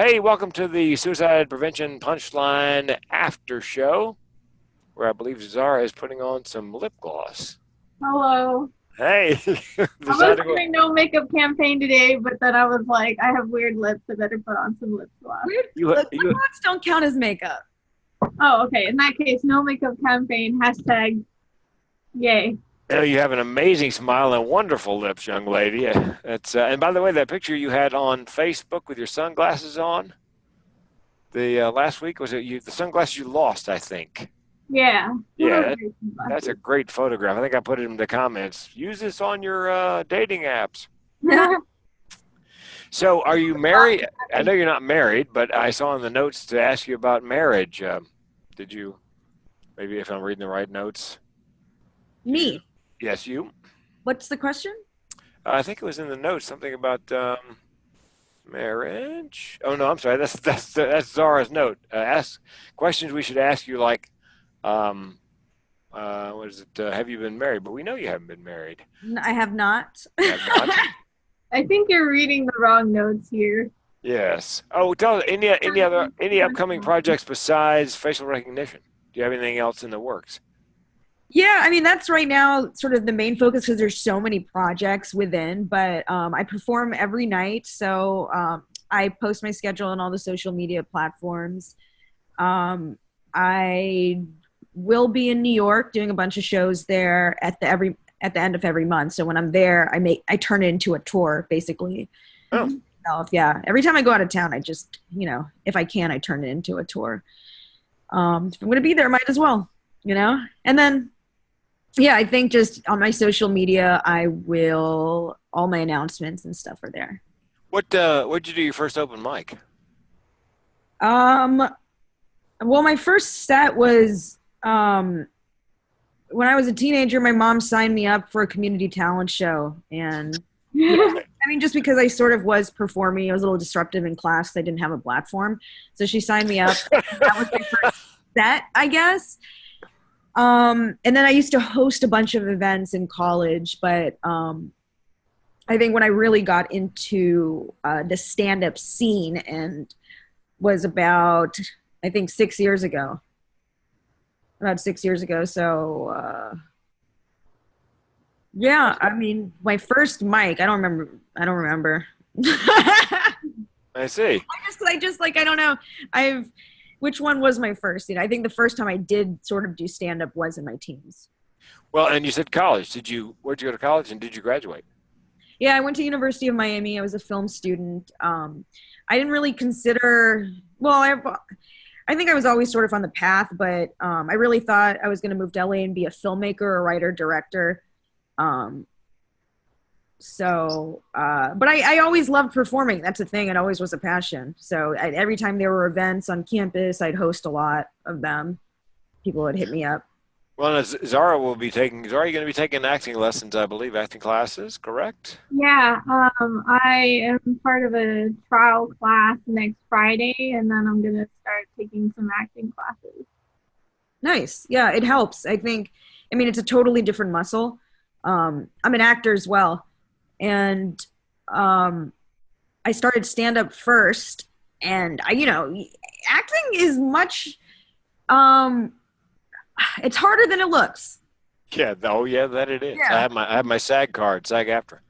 Hey, welcome to the Suicide Prevention Punchline After Show, where I believe Zara is putting on some lip gloss. Hello. Hey, I was decided to go. doing no makeup campaign today, but then I was like, I have weird lips. I better put on some lip gloss. Weird. You, Lip you, gloss don't count as makeup. Oh, okay. In that case, no makeup campaign. Hashtag yay. you have an amazing smile and wonderful lips, young lady. And by the way, that picture you had on Facebook with your sunglasses on, the last week was it you? The sunglasses you lost, I think. Yeah. Yeah, that's a great photograph. I think I put it in the comments. Use this on your dating apps. So, are you married? I know you're not married, but I saw in the notes to ask you about marriage. Did you, maybe if I'm reading the right notes? Me. Yes, you. What's the question? I think it was in the notes something about marriage. Oh no, I'm sorry. That's Zara's note. Ask questions we should ask you like, um, what is it? Have you been married? But we know you haven't been married. I have not. You have not. I think you're reading the wrong notes here. Yes. Oh, tell us any upcoming projects besides facial recognition? Do you have anything else in the works? Yeah, I mean that's right now sort of the main focus because there's so many projects within. But I perform every night, so I post my schedule on all the social media platforms. I will be in New York doing a bunch of shows there at the end of every month. So when I'm there, I turn it into a tour basically. Oh, Yeah. Every time I go out of town, I just if I can, I turn it into a tour. If I'm going to be there, I might as well. And then yeah, I think just on my social media, all my announcements and stuff are there. what'd you do your first open mic? Um, well, my first set was when I was a teenager. My mom signed me up for a community talent show, and yeah, I mean, just because I sort of was performing, I was a little disruptive in class. I didn't have a platform, so she signed me up. That was my first set, I guess. And then I used to host a bunch of events in college, but I think when I really got into the stand-up scene and was about, I think, 6 years ago. About 6 years ago. So, yeah, I mean, my first mic, I don't remember. I don't remember. I see. I just like, I don't know. Which one was my first? I think the first time I did sort of do stand up was in my teens. Well, and you said college. Where'd you go to college and did you graduate? Yeah, I went to University of Miami. I was a film student. I didn't really consider, well, I think I was always sort of on the path, but I really thought I was going to move to LA and be a filmmaker, a writer, director. Um, but I always loved performing. That's the thing. It always was a passion. So every time there were events on campus, I'd host a lot of them. People would hit me up. Well, Zara Zara, you're going to be taking acting lessons, I believe, acting classes, correct? Yeah. I am part of a trial class next Friday, and then I'm gonna start taking some acting classes. Nice. Yeah, it helps. I mean, it's a totally different muscle. I'm an actor as well. And I started stand up first, and acting is much, um, it's harder than it looks. Yeah. Oh, yeah. That it is. Yeah. I have my SAG card, SAG after.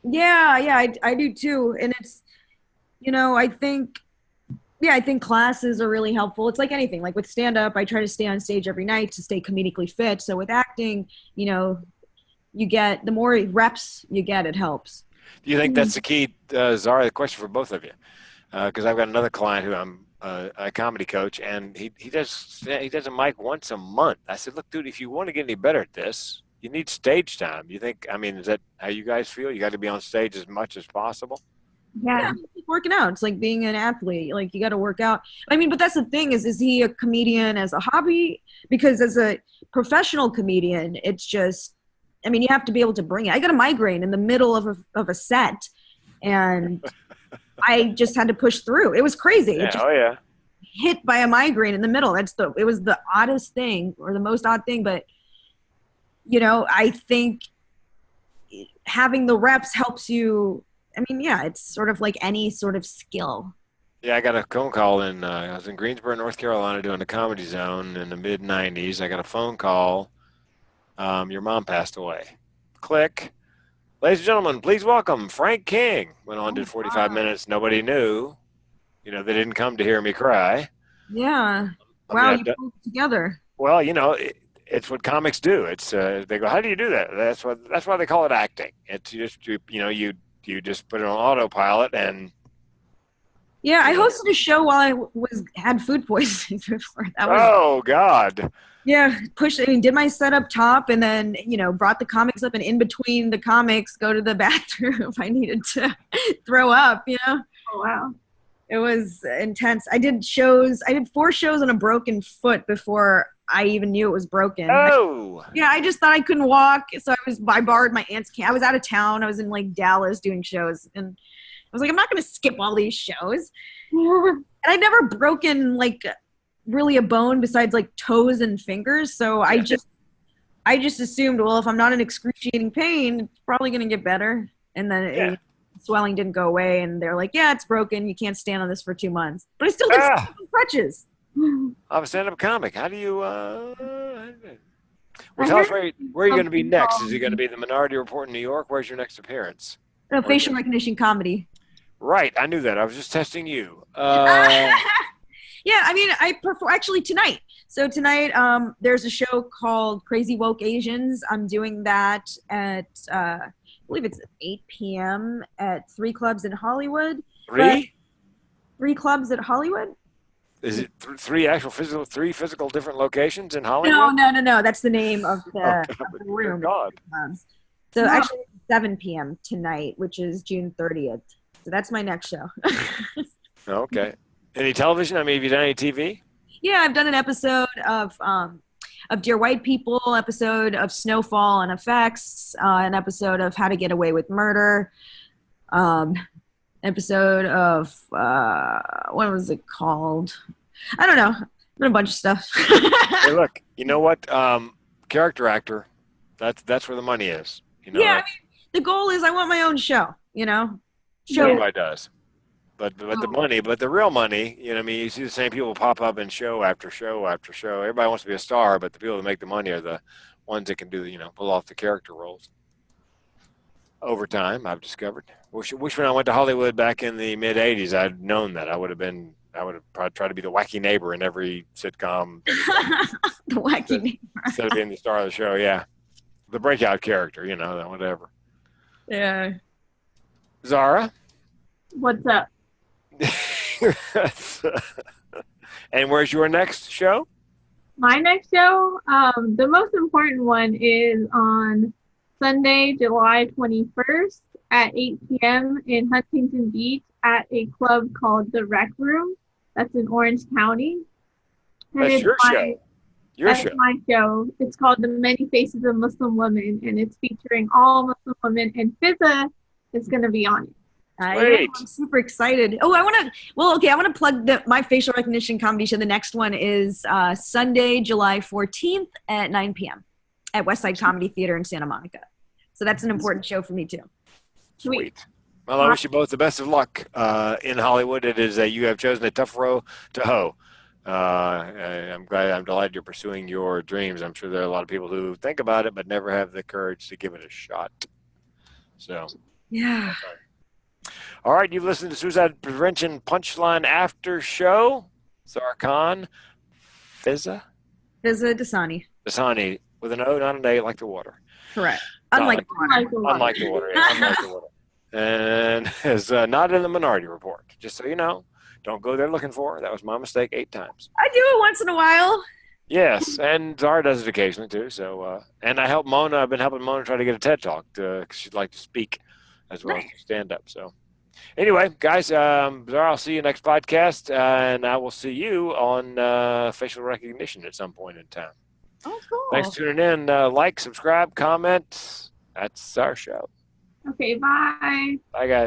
Yeah, I do too. And it's, I think, yeah, I think classes are really helpful. It's like anything, like with stand up, I try to stay on stage every night to stay comedically fit. So with acting, the more reps you get, it helps. Do you think that's the key, Zara? The question for both of you, because I've got another client who I'm a comedy coach, and he does a mic once a month. I said, look, dude, if you want to get any better at this, you need stage time. You think? I mean, is that how you guys feel? You got to be on stage as much as possible. Yeah. It's like working out. It's like being an athlete. Like you got to work out. I mean, but that's the thing is he a comedian as a hobby? Because as a professional comedian, it's just, I mean, you have to be able to bring it. I got a migraine in the middle of a set, and I just had to push through. It was crazy. Yeah. It just Oh, yeah. hit by a migraine in the middle. It was the oddest thing or the most odd thing. But, I think having the reps helps you. I mean, yeah, it's sort of like any sort of skill. Yeah, I got a phone call I was in Greensboro, North Carolina doing the Comedy Zone in the mid 90s. I got a phone call. Your mom passed away. Click. Ladies and gentlemen, please welcome Frank King. Went on, did 45 wow. minutes. Nobody knew. They didn't come to hear me cry. Yeah. I mean, Wow, you pulled it together. well, it's what comics do. It's they go, how do you do that? That's why they call it acting. It's you just put it on autopilot and Yeah, I you know. hosted a show while I had food poisoning before. That was Oh God. yeah, did my set up top and then, brought the comics up and in between the comics, go to the bathroom if I needed to throw up. Oh, wow. It was intense. I did 4 shows on a broken foot before I even knew it was broken. Oh. Yeah, I just thought I couldn't walk, so I borrowed my aunt's I was out of town. I was in like Dallas doing shows, and I was like, I'm not going to skip all these shows. And I'd never broken like really a bone besides like toes and fingers, so I just assumed, well, if I'm not in excruciating pain, it's probably going to get better. And then Yeah. swelling didn't go away, and they're like, yeah, it's broken. You can't stand on this for 2 months. But I still did Ah. crutches. I'm a stand-up comic. How do you? Well, I tell us heard where are you going to be something next? Is called- it going to be the Minority Report in New York? Where's your next appearance? No, facial recognition comedy. Right, I knew that. I was just testing you. Yeah, I mean, I perform actually tonight. So tonight, there's a show called Crazy Woke Asians. I'm doing that at, I believe it's 8 p.m. at 3 clubs in Hollywood. Three? 3 clubs at Hollywood? Is it three physical different locations in Hollywood? No. That's the name of Oh, the God. room. God. So No. actually, it's 7 p.m. tonight, which is June 30th. So that's my next show. Okay. Any television? I mean, have you done any TV? Yeah, I've done an episode of Dear White People, episode of Snowfall and Effects, an episode of How to Get Away with Murder, episode of what was it called? I don't know. Been a bunch of stuff. Hey, look. You know what? Character actor. That's where the money is. Yeah, I mean, the goal is I want my own show. Show. Everybody does. But the real money, I mean, you see the same people pop up in show after show after show. Everybody wants to be a star, but the people that make the money are the ones that can pull off the character roles. Over time, I've discovered. Wish when I went to Hollywood back in the mid '80s, I'd known that I would have probably tried to be the wacky neighbor in every sitcom. The wacky neighbor. Instead of being the star of the show, yeah, the breakout character, whatever. Yeah. What's Zara. up? And where's your next show? My next show, the most important one is on Sunday, July 21st at 8 p.m. in Huntington Beach at a club called The Rec Room. That's in Orange County. And That's it's your show. That's my show. It's called The Many Faces of Muslim Women, and it's featuring all Muslim women, and Fizaa is going to be on it. Great. I'm super excited. Oh, I want to plug my facial recognition comedy show. The next one is Sunday, July 14th at 9 p.m. at Westside Comedy Theater in Santa Monica. So that's an important show for me too. Sweet. Well, I wish you both the best of luck in Hollywood. It is you have chosen a tough row to hoe. I'm delighted you're pursuing your dreams. I'm sure there are a lot of people who think about it but never have the courage to give it a shot. So, yeah. All right, you've listened to Suicide Prevention Punchline After Show. Zarkhan, Fizaa Dosani. with an O, not an A, like the water. Correct. Unlike Unlike the water. Yeah, unlike the water. And is not in the Minority Report. Just so you know, don't go there looking for her. That was my mistake 8 times. I do it once in a while. Yes, and Zara does it occasionally too. So, and I help Mona. I've been helping Mona try to get a TED Talk because she'd like to speak as well as stand up. So, anyway, guys, Zara, I'll see you next podcast, and I will see you on facial recognition at some point in time. Oh, cool. Thanks for tuning in. Like, subscribe, comment. That's our show. Okay, bye. Bye, guys.